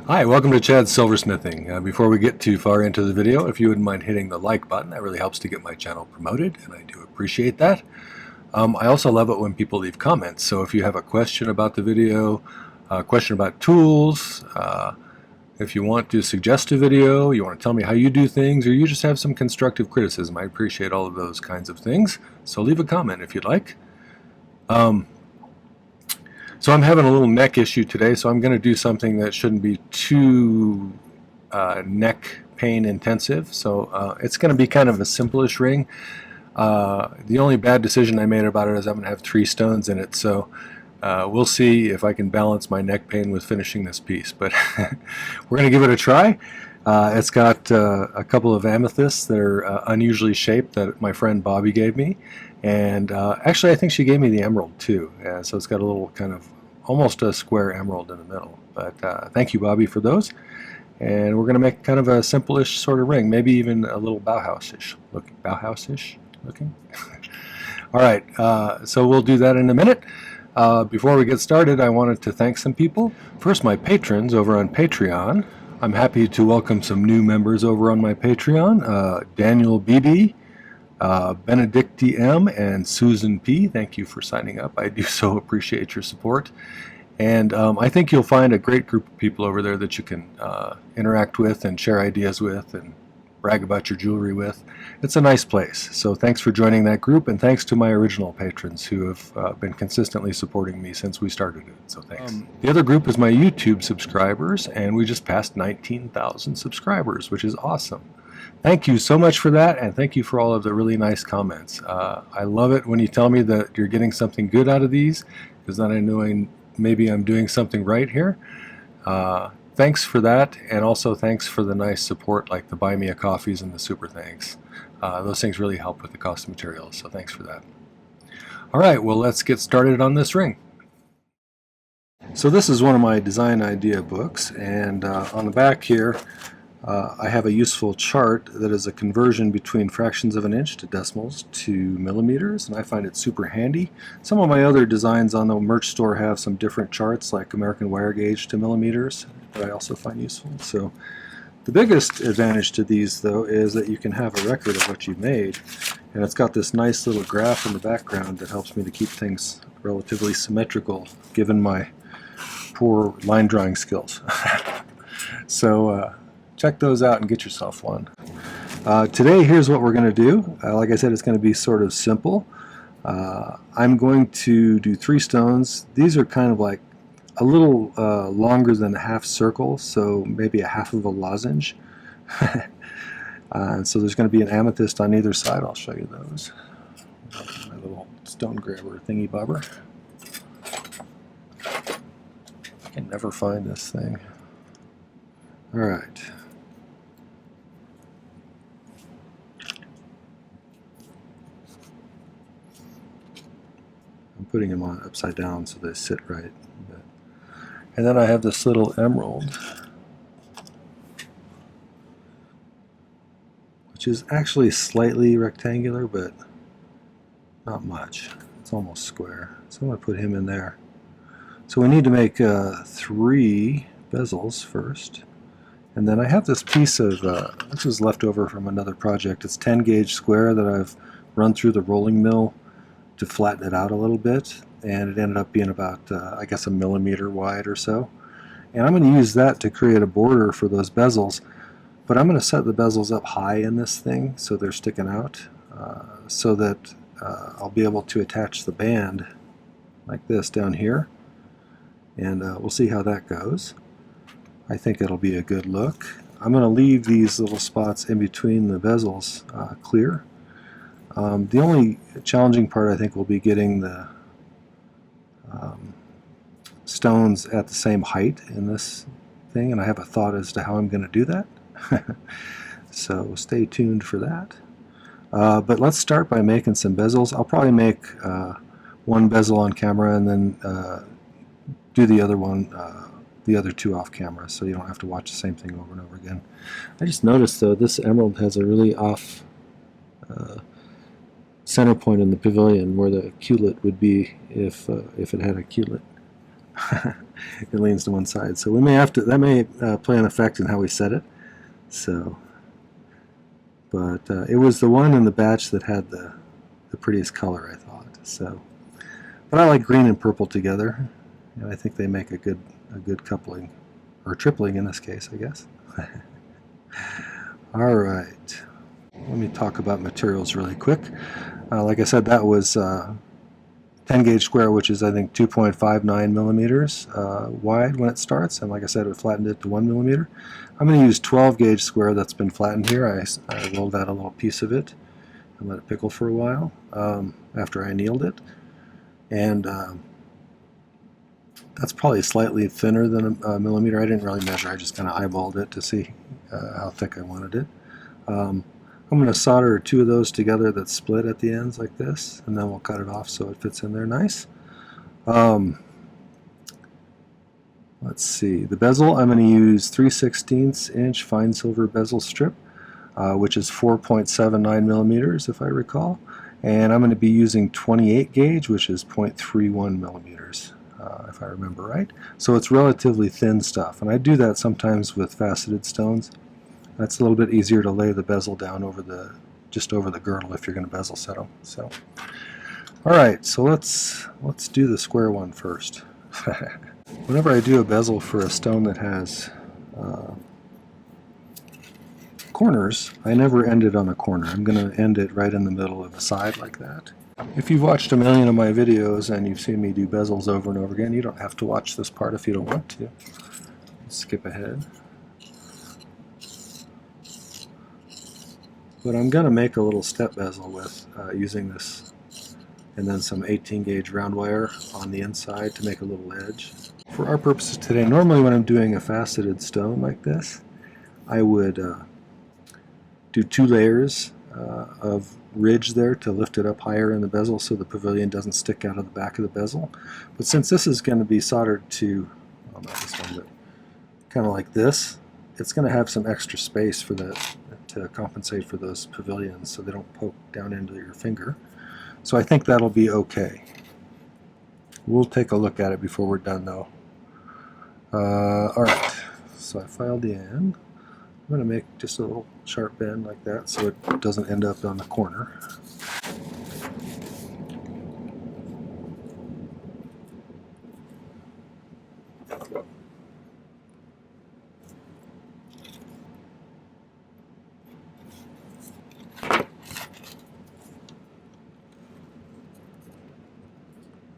Hi, welcome to Chad's Silversmithing. Before we get too far into the video, if you wouldn't mind hitting the like button, that really helps to get my channel promoted, and I do appreciate that. I also love it when people leave comments, so if you have a question about the video, a question about tools, if you want to suggest a video, you want to tell me how you do things, or you just have some constructive criticism, I appreciate all of those kinds of things, so leave a comment if you'd like. So I'm having a little neck issue today, so I'm going to do something that shouldn't be too neck pain intensive. So it's going to be kind of a simple-ish ring. The only bad decision I made about it is I'm going to have 3 stones in it. So we'll see if I can balance my neck pain with finishing this piece. But we're going to give it a try. It's got a couple of amethysts that are unusually shaped that my friend Bobby gave me. And actually, I think she gave me the emerald too. So it's got a little kind of almost a square emerald in the middle. But thank you, Bobby, for those. And we're going to make kind of a simple-ish sort of ring, maybe even a little Bauhaus-ish looking. All right, so we'll do that in a minute. Before we get started, I wanted to thank some people. First, my patrons over on Patreon. I'm happy to welcome some new members over on my Patreon. Daniel BB, Benedicti M, and Susan P. Thank you for signing up. I do so appreciate your support. And I think you'll find a great group of people over there that you can interact with and share ideas with and brag about your jewelry with. It's a nice place. So thanks for joining that group, and thanks to my original patrons who have been consistently supporting me since we started it. So thanks. The other group is my YouTube subscribers, and we just passed 19,000 subscribers, which is awesome. Thank you so much for that, and thank you for all of the really nice comments. I love it when you tell me that you're getting something good out of these, because then I know maybe I'm doing something right here. Thanks for that, and also thanks for the nice support like the Buy Me a Coffees and the Super Thanks. Those things really help with the cost of materials, so thanks for that. All right, well, let's get started on this ring. So this is one of my design idea books, and on the back here I have a useful chart that is a conversion between fractions of an inch to decimals to millimeters, and I find it super handy. Some of my other designs on the merch store have some different charts, like American wire gauge to millimeters, that I also find useful. So the biggest advantage to these, though, is that you can have a record of what you've made, and it's got this nice little graph in the background that helps me to keep things relatively symmetrical, given my poor line drawing skills. So check those out and get yourself one. Today, here's what we're going to do. Like I said, it's going to be sort of simple. I'm going to do 3 stones. These are kind of like a little longer than a half circle, so maybe a half of a lozenge. So there's going to be an amethyst on either side. I'll show you those. My little stone grabber thingy bobber. I can never find this thing. All right. I'm putting them on upside down so they sit right. And then I have this little emerald, which is actually slightly rectangular, but not much. It's almost square. So I'm going to put him in there. So we need to make 3 bezels first. And then I have this piece of, this was left over from another project. It's 10 gauge square that I've run through the rolling mill to flatten it out a little bit, and it ended up being about I guess a millimeter wide or so. And I'm going to use that to create a border for those bezels, but I'm going to set the bezels up high in this thing so they're sticking out, so that I'll be able to attach the band like this down here, and we'll see how that goes. I think it'll be a good look. I'm going to leave these little spots in between the bezels clear. The only challenging part, I think, will be getting the stones at the same height in this thing, and I have a thought as to how I'm going to do that. So stay tuned for that. But let's start by making some bezels. I'll probably make 1 bezel on camera and then do the other one, the other 2 off camera, so you don't have to watch the same thing over and over again. I just noticed, though, this emerald has a really off center point in the pavilion where the culet would be if it had a culet. it leans to one side. So we may have to, that may play an effect in how we set it. So, but it was the one in the batch that had the prettiest color, I thought. So, but I like green and purple together, and I think they make a good coupling, or tripling in this case, I guess. All right, let me talk about materials really quick. Like I said, that was 10 gauge square, which is I think 2.59 millimeters wide when it starts, and like I said, we flattened it to 1 millimeter. I'm going to use 12 gauge square that's been flattened here. I rolled out a little piece of it and let it pickle for a while after I annealed it, and that's probably slightly thinner than a millimeter. I didn't really measure, I just kind of eyeballed it to see how thick I wanted it. I'm going to solder 2 of those together that split at the ends like this, and then we'll cut it off so it fits in there nice. Let's see, the bezel, I'm going to use 3/16 inch fine silver bezel strip, which is 4.79 millimeters if I recall, and I'm going to be using 28 gauge, which is 0.31 millimeters. If I remember right. So it's relatively thin stuff, and I do that sometimes with faceted stones. That's a little bit easier to lay the bezel down over just over the girdle if you're going to bezel set them. So, all right, so let's do the square one first. Whenever I do a bezel for a stone that has corners, I never end it on a corner. I'm going to end it right in the middle of a side like that. If you've watched a million of my videos and you've seen me do bezels over and over again, you don't have to watch this part if you don't want to. Skip ahead. But I'm going to make a little step bezel with using this, and then some 18 gauge round wire on the inside to make a little edge. For our purposes today, normally when I'm doing a faceted stone like this, I would do 2 layers of ridge there to lift it up higher in the bezel so the pavilion doesn't stick out of the back of the bezel. But since this is going to be soldered to, well, not this one, but kind of like this, it's going to have some extra space for that to compensate for those pavilions so they don't poke down into your finger. So I think that'll be okay. We'll take a look at it before we're done though. Alright, so I filed the end. I'm going to make just a little sharp bend like that so it doesn't end up on the corner.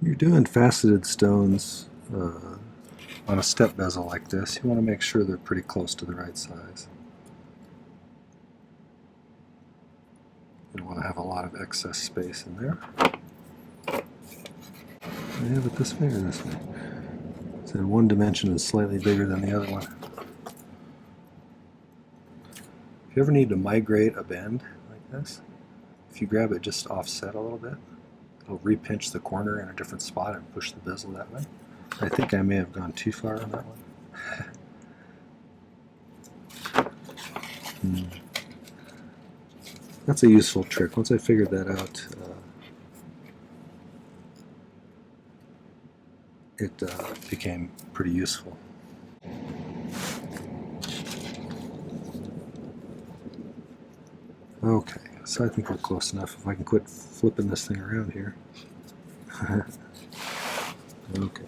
You're doing faceted stones on a step bezel like this, you want to make sure they're pretty close to the right size. You don't want to have a lot of excess space in there. I have it this way or this way? So one dimension is slightly bigger than the other one. If you ever need to migrate a bend like this, if you grab it just offset a little bit, it'll repinch the corner in a different spot and push the bezel that way. I think I may have gone too far on that one. That's a useful trick. Once I figured that out, it became pretty useful. Okay, so I think we're close enough. If I can quit flipping this thing around here. Okay.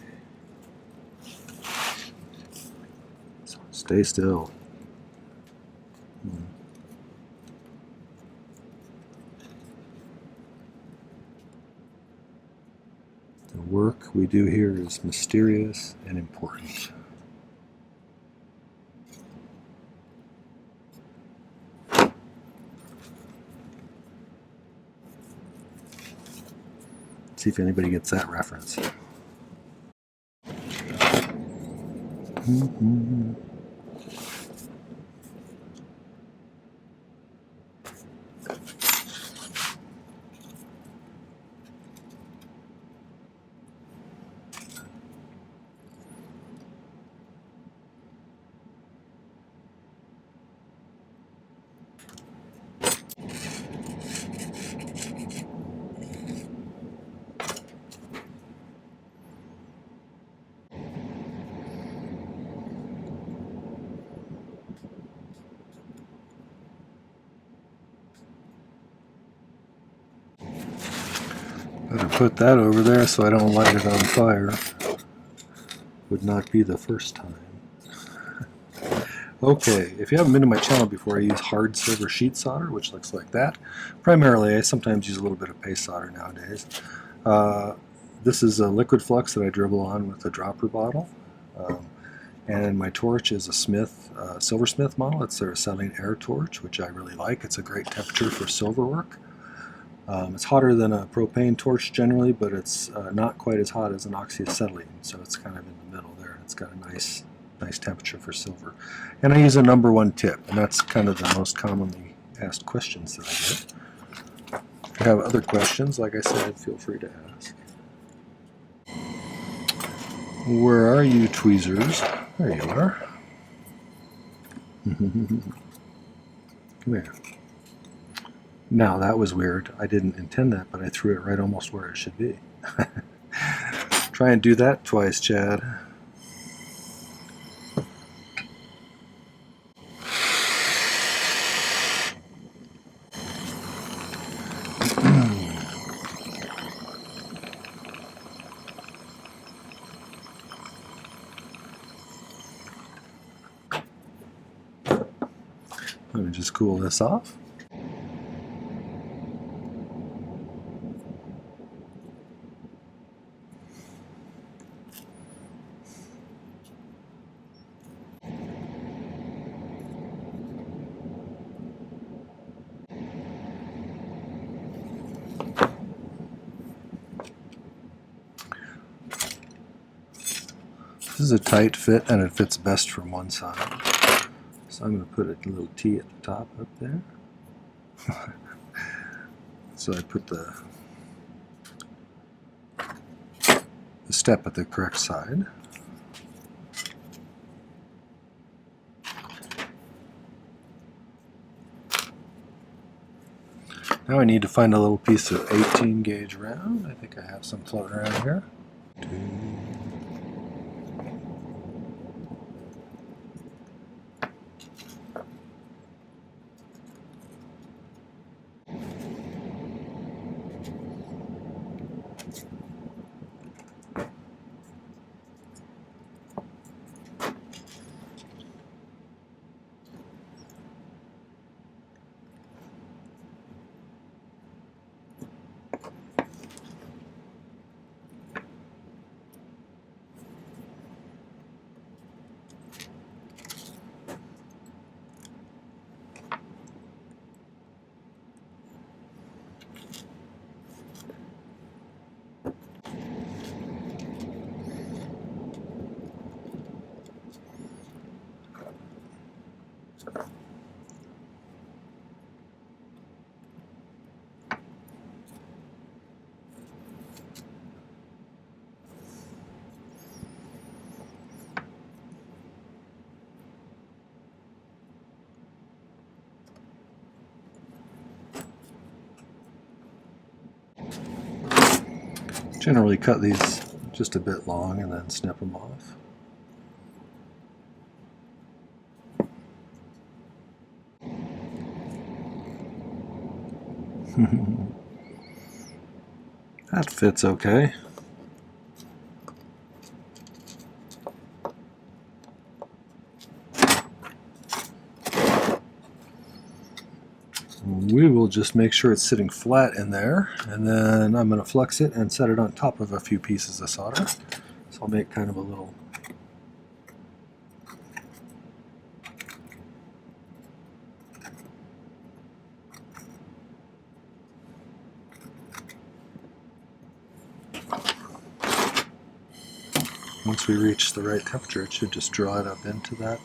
So stay still. The work we do here is mysterious and important. See if anybody gets that reference. Better put that over there so I don't light it on fire. Would not be the first time. Okay, if you haven't been to my channel before, I use hard silver sheet solder, which looks like that. Primarily, I sometimes use a little bit of paste solder nowadays. This is a liquid flux that I dribble on with a dropper bottle. And my torch is a Silversmith model. It's their acetylene air torch, which I really like. It's a great temperature for silver work. It's hotter than a propane torch generally, but it's not quite as hot as an oxyacetylene, so it's kind of in the middle there. It's got a nice temperature for silver. And I use a #1 tip, and that's kind of the most commonly asked questions that I get. If you have other questions, like I said, feel free to ask. Where are you, tweezers? There you are. Come here. Now, that was weird. I didn't intend that, but I threw it right almost where it should be. Try and do that twice, Chad. Let me just cool this off. This is a tight fit, and it fits best from one side. So I'm going to put a little T at the top up there. So I put the step at the correct side. Now I need to find a little piece of 18 gauge round. I think I have some floating around here. Generally cut these just a bit long and then snip them off. That fits okay. We will just make sure it's sitting flat in there, and then I'm going to flux it and set it on top of a few pieces of solder. So I'll make kind of a little once we reach the right temperature, it should just draw it up into that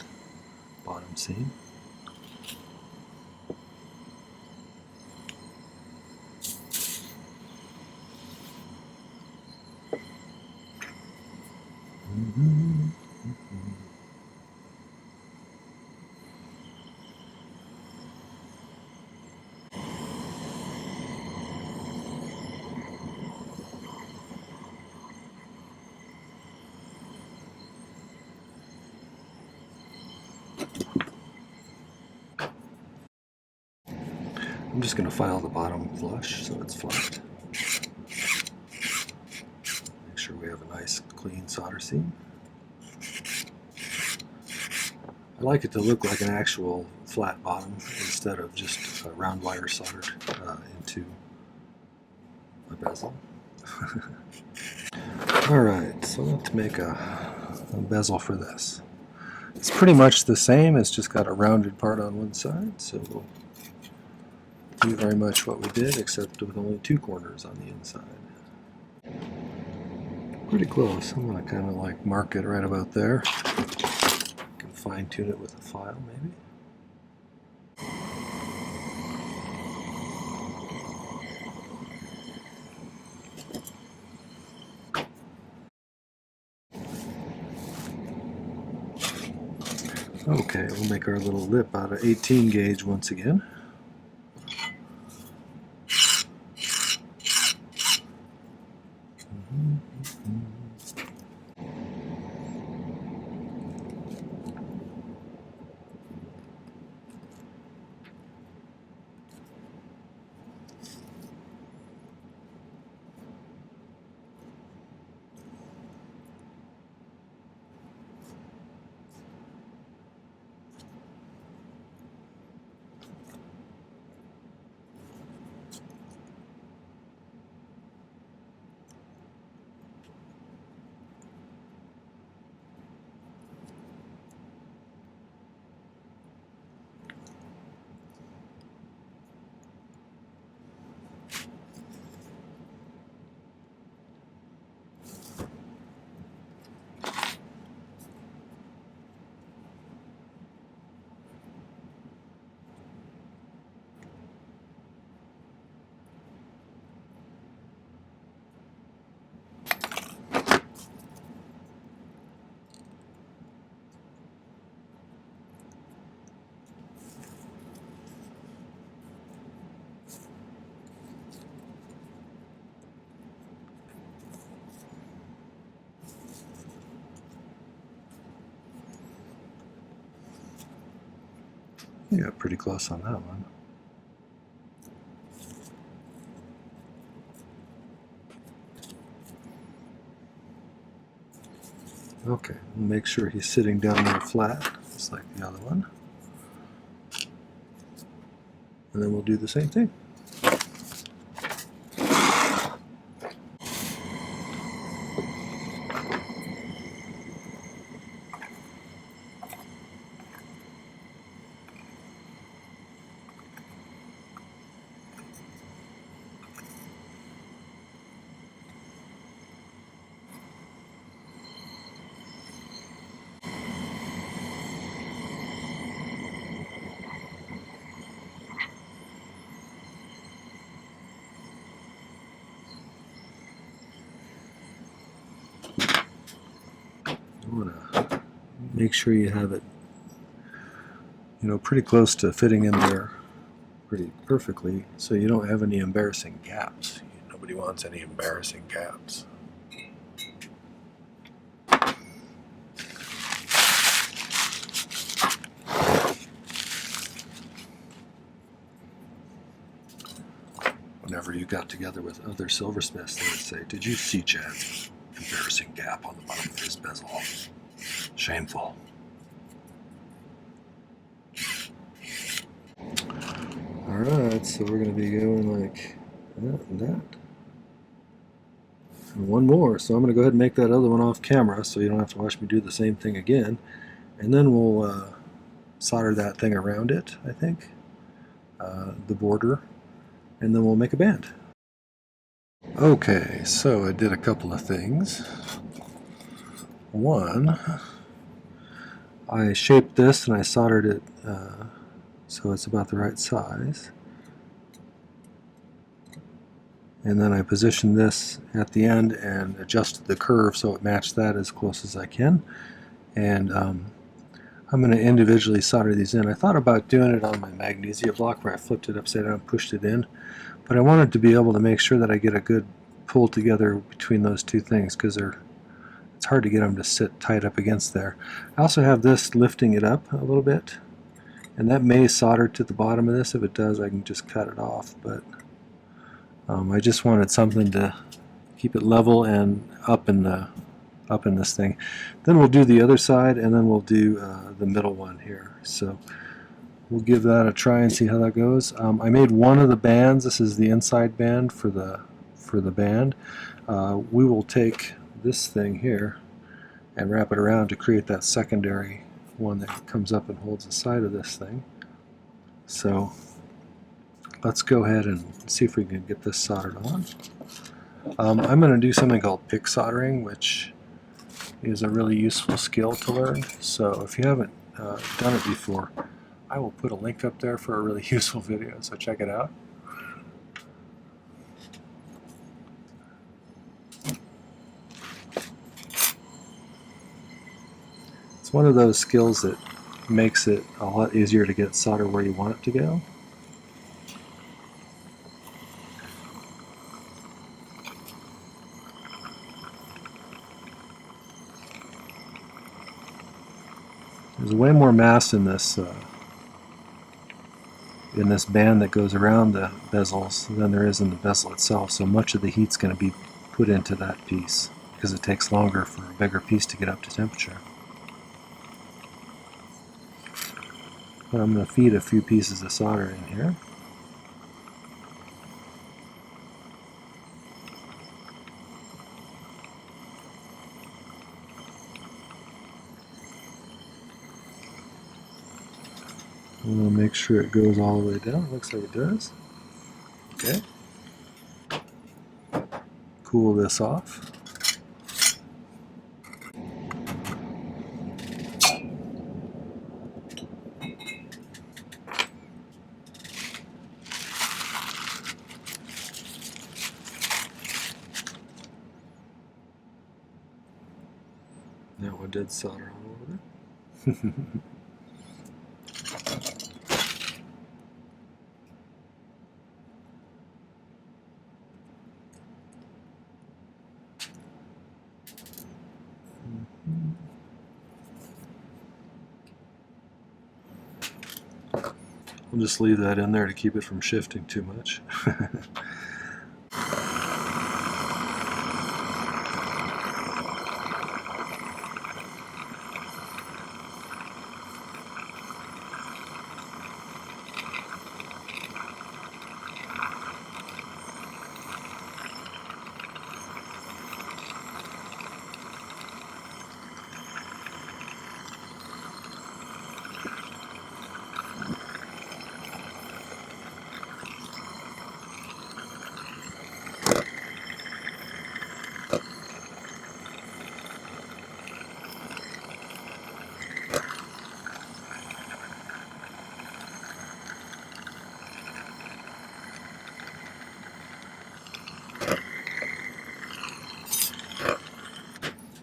bottom seam. I'm just going to file the bottom flush so it's flat. nice clean solder seam. I like it to look like an actual flat bottom instead of just a round wire soldered into a bezel. Alright, so let's make a bezel for this. It's pretty much the same, it's just got a rounded part on one side, so we'll do very much what we did, except with only two corners on the inside. Pretty close. I'm going to kind of like mark it right about there. Can fine tune it with a file maybe. Okay, we'll make our little lip out of 18 gauge once again. Yeah, pretty close on that one. Okay, we'll make sure he's sitting down there flat, just like the other one. And then we'll do the same thing. I want to make sure you have it, pretty close to fitting in there pretty perfectly, so you don't have any embarrassing gaps. Nobody wants any embarrassing gaps. Whenever you got together with other silversmiths, they would say, "Did you see Chad's embarrassing gap on the bottom of his bezel? Shameful." Alright, so we're going to be going like that and that. And one more, so I'm going to go ahead and make that other one off camera so you don't have to watch me do the same thing again. And then we'll solder that thing around it, I think, the border, and then we'll make a band. Okay, so I did a couple of things. One, I shaped this and I soldered it so it's about the right size. And then I positioned this at the end and adjusted the curve so it matched that as close as I can. And I'm going to individually solder these in. I thought about doing it on my magnesia block where I flipped it upside down and pushed it in, but I wanted to be able to make sure that I get a good pull together between those two things, because it's hard to get them to sit tight up against there. I also have this lifting it up a little bit, and that may solder to the bottom of this. If it does, I can just cut it off, but I just wanted something to keep it level and up in the up in this thing. Then we'll do the other side, and then we'll do the middle one here. So we'll give that a try and see how that goes. I made one of the bands. This is the inside band for the band. We will take this thing here and wrap it around to create that secondary one that comes up and holds the side of this thing. So let's go ahead and see if we can get this soldered on. I'm going to do something called pick soldering, which is a really useful skill to learn. So if you haven't done it before, I will put a link up there for a really useful video, so check it out. It's one of those skills that makes it a lot easier to get solder where you want it to go. There's way more mass in this band that goes around the bezels than there is in the bezel itself, so much of the heat's going to be put into that piece because it takes longer for a bigger piece to get up to temperature. But I'm going to feed a few pieces of solder in here. I'm going to make sure it goes all the way down. Looks like it does. Okay. Cool this off. Now we did solder all over it. We'll just leave that in there to keep it from shifting too much.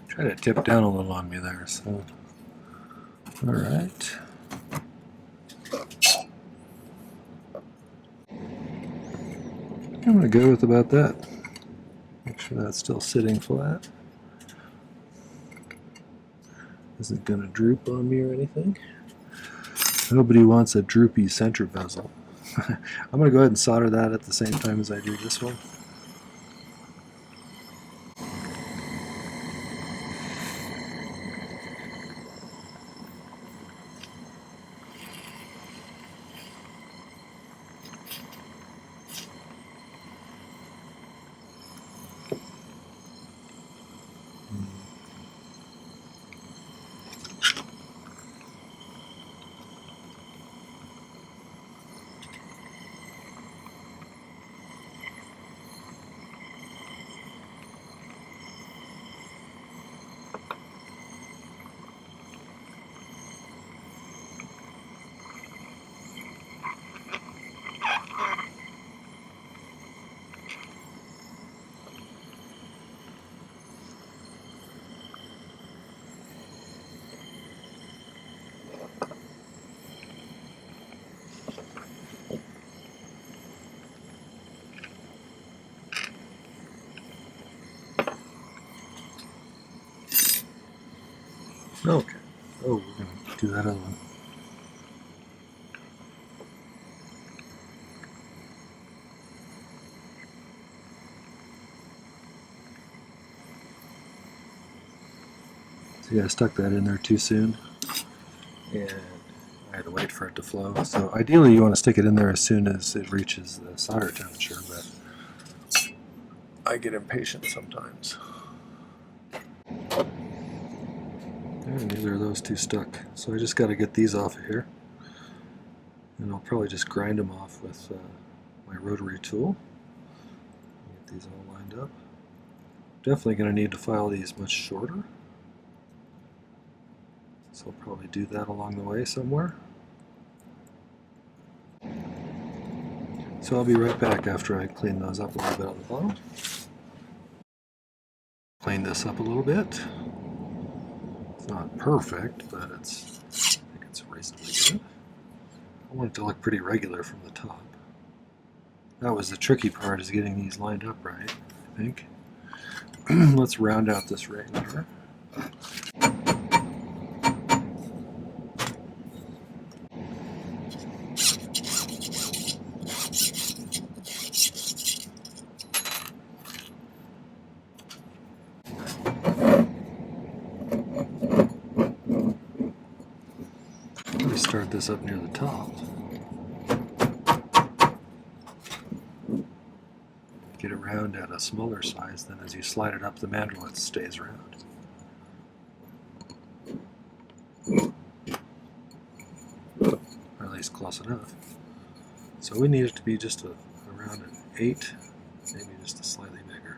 Try to tip down a little on me there, so all right. I'm going to go with about that. Make sure that's still sitting flat. Isn't going to droop on me or anything. Nobody wants a droopy center bezel. I'm going to go ahead and solder that at the same time as I do this one. Okay. Oh, we're going to do that other one. See, I stuck that in there too soon, and I had to wait for it to flow. So ideally you want to stick it in there as soon as it reaches the solder temperature, but I get impatient sometimes. And neither of those two stuck. So I just got to get these off of here. And I'll probably just grind them off with my rotary tool. Get these all lined up. Definitely going to need to file these much shorter. So I'll probably do that along the way somewhere. So I'll be right back after I clean those up a little bit on the bottom. Clean this up a little bit. It's not perfect, but I think it's reasonably good. I want it to look pretty regular from the top. That was the tricky part, is getting these lined up right, I think. Let's round out this ring here. Let me start this up near the top. Get it round at a smaller size, then as you slide it up the mandrel it stays round. Or at least close enough. So we need it to be just around an 8, maybe just a slightly bigger.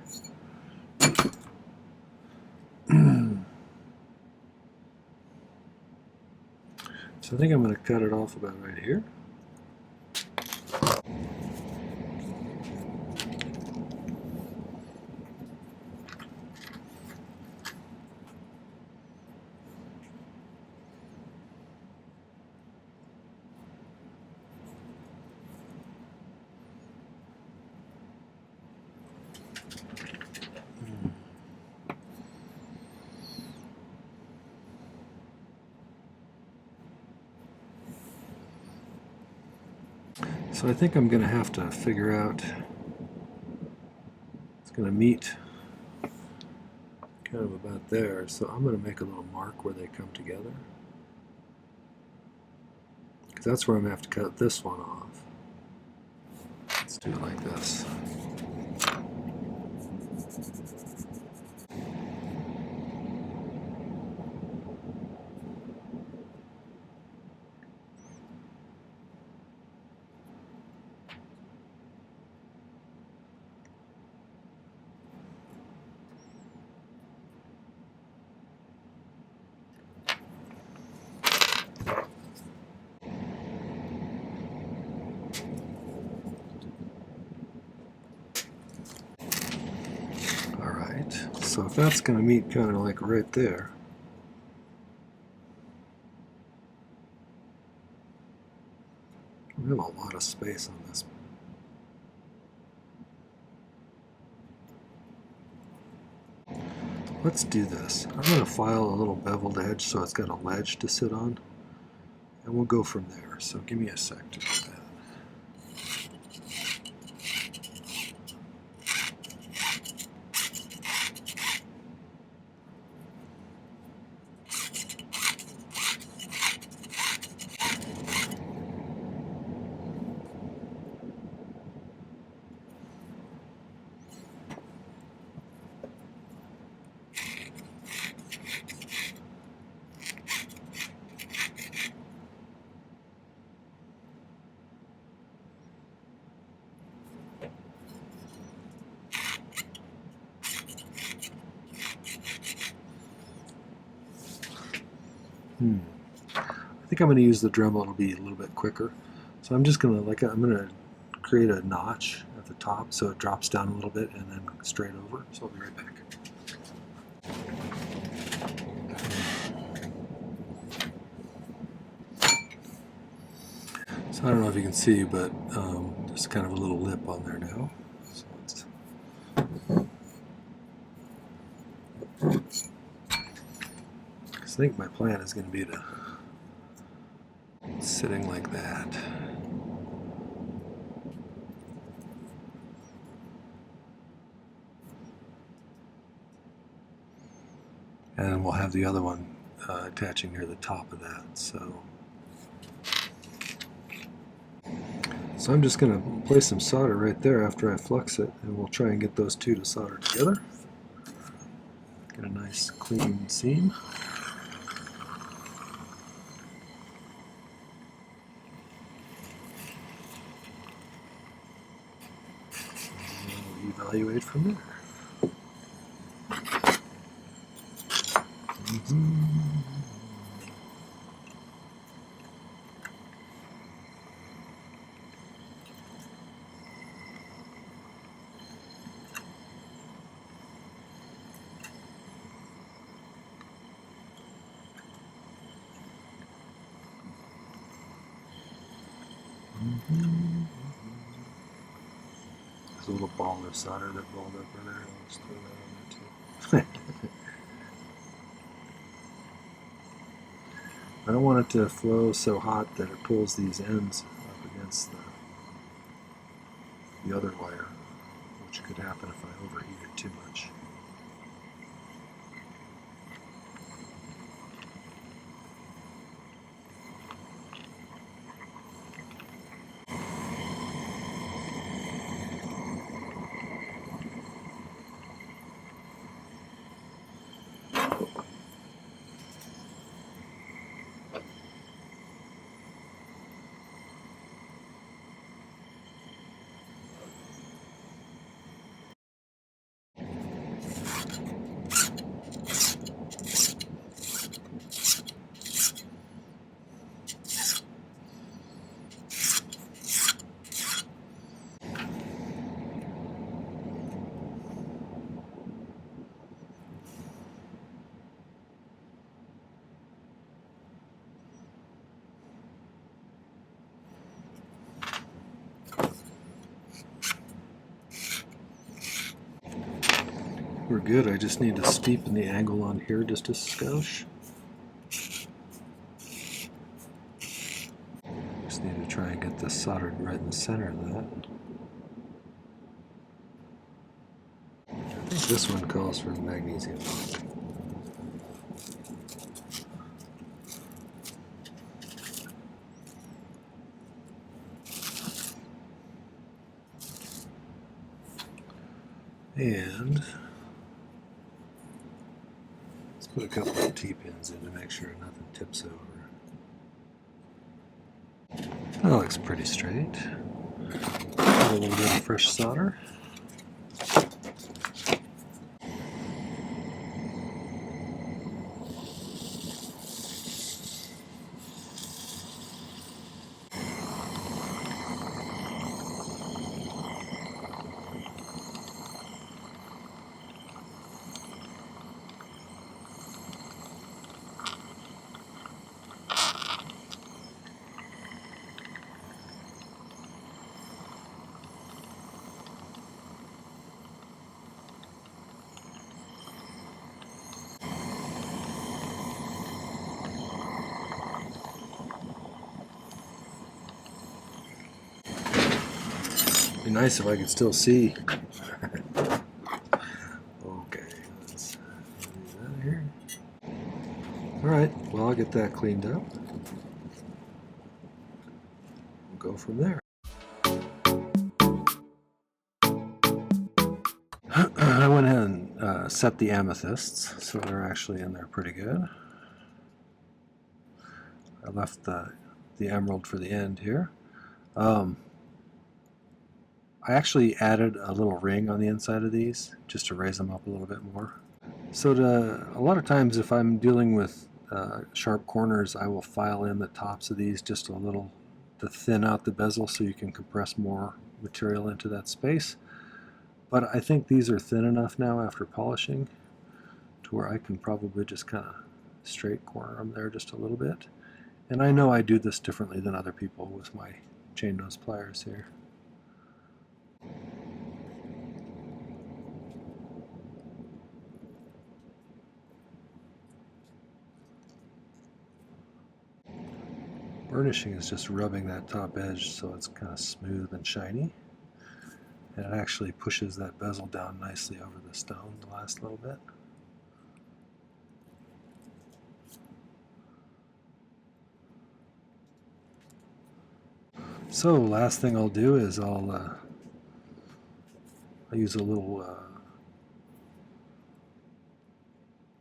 So I think I'm going to cut it off about right here. So I think I'm going to have to figure out, it's going to meet kind of about there, so I'm going to make a little mark where they come together. Because that's where I'm going to have to cut this one off. Let's do it like this. So if that's going to meet kind of like right there, we have a lot of space on this. Let's do this. I'm going to file a little beveled edge so it's got a ledge to sit on, and we'll go from there. So give me a sec to do that. I think I'm going to use the Dremel. It'll be a little bit quicker. So I'm just going to, I'm going to create a notch at the top so it drops down a little bit and then straight over. So I'll be right back. So I don't know if you can see, but there's kind of a little lip on there now. So it's I think my plan is going to be to sitting like that. and we'll have the other one attaching near the top of that. So I'm just going to place some solder right there after I flux it, and we'll try and get those two to solder together. Get a nice clean seam. And we'll evaluate from there. There's a little ball of solder that rolled up in there. I'll just throw that on there too. I don't want it to flow so hot that it pulls these ends up against the other wire, which could happen if I overheat it too much. We're good. I just need to steepen the angle on here just a skosh. Just need to try and get this soldered right in the center of that. I think this one calls for magnesium. And let's put a couple of T-pins in to make sure nothing tips over. That looks pretty straight. Add a little bit of fresh solder. It'd be nice if I could still see. Okay, let's leave that here. Alright, well, I'll get that cleaned up. We'll go from there. I went ahead and set the amethysts, so they're actually in there pretty good. I left the emerald for the end here. I actually added a little ring on the inside of these just to raise them up a little bit more. So a lot of times if I'm dealing with sharp corners, I will file in the tops of these just a little to thin out the bezel so you can compress more material into that space. But I think these are thin enough now after polishing to where I can probably just kind of straight corner them there just a little bit. And I know I do this differently than other people with my chain nose pliers here. Burnishing is just rubbing that top edge so it's kind of smooth and shiny. And it actually pushes that bezel down nicely over the stone the last little bit. So last thing I'll do is I'll use a little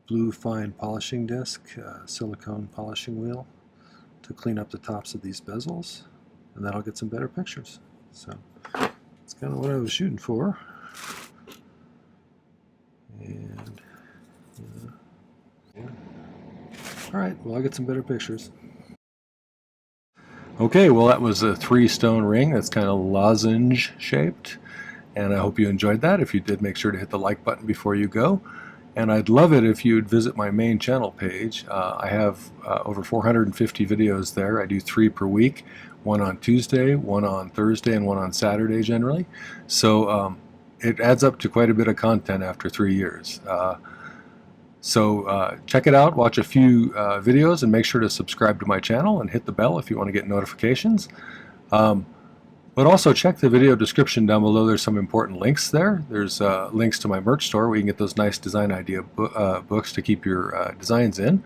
blue fine polishing disc, silicone polishing wheel, to clean up the tops of these bezels, and then I'll get some better pictures. So that's kind of what I was shooting for. And all right, well, I'll get some better pictures. Okay, well, that was a 3-stone ring that's kind of lozenge shaped, and I hope you enjoyed that. If you did, make sure to hit the like button before you go. And I'd love it if you'd visit my main channel page. I have over 450 videos there. I do 3 per week, one on Tuesday, one on Thursday, and one on Saturday generally. So it adds up to quite a bit of content after 3 years. So check it out, watch a few videos, and make sure to subscribe to my channel and hit the bell if you want to get notifications. But also check the video description down below. There's some important links there. There's links to my merch store where you can get those nice design idea books to keep your designs in.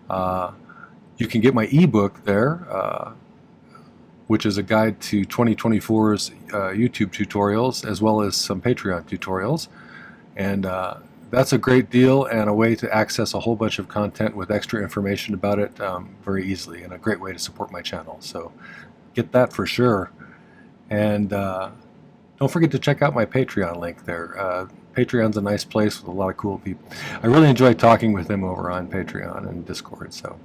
You can get my ebook there, which is a guide to 2024's YouTube tutorials, as well as some Patreon tutorials. And that's a great deal and a way to access a whole bunch of content with extra information about it very easily, and a great way to support my channel. So get that for sure. And don't forget to check out my Patreon link there. Patreon's a nice place with a lot of cool people. I really enjoy talking with them over on Patreon and Discord. So,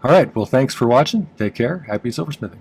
all right, well, thanks for watching. Take care. Happy silversmithing.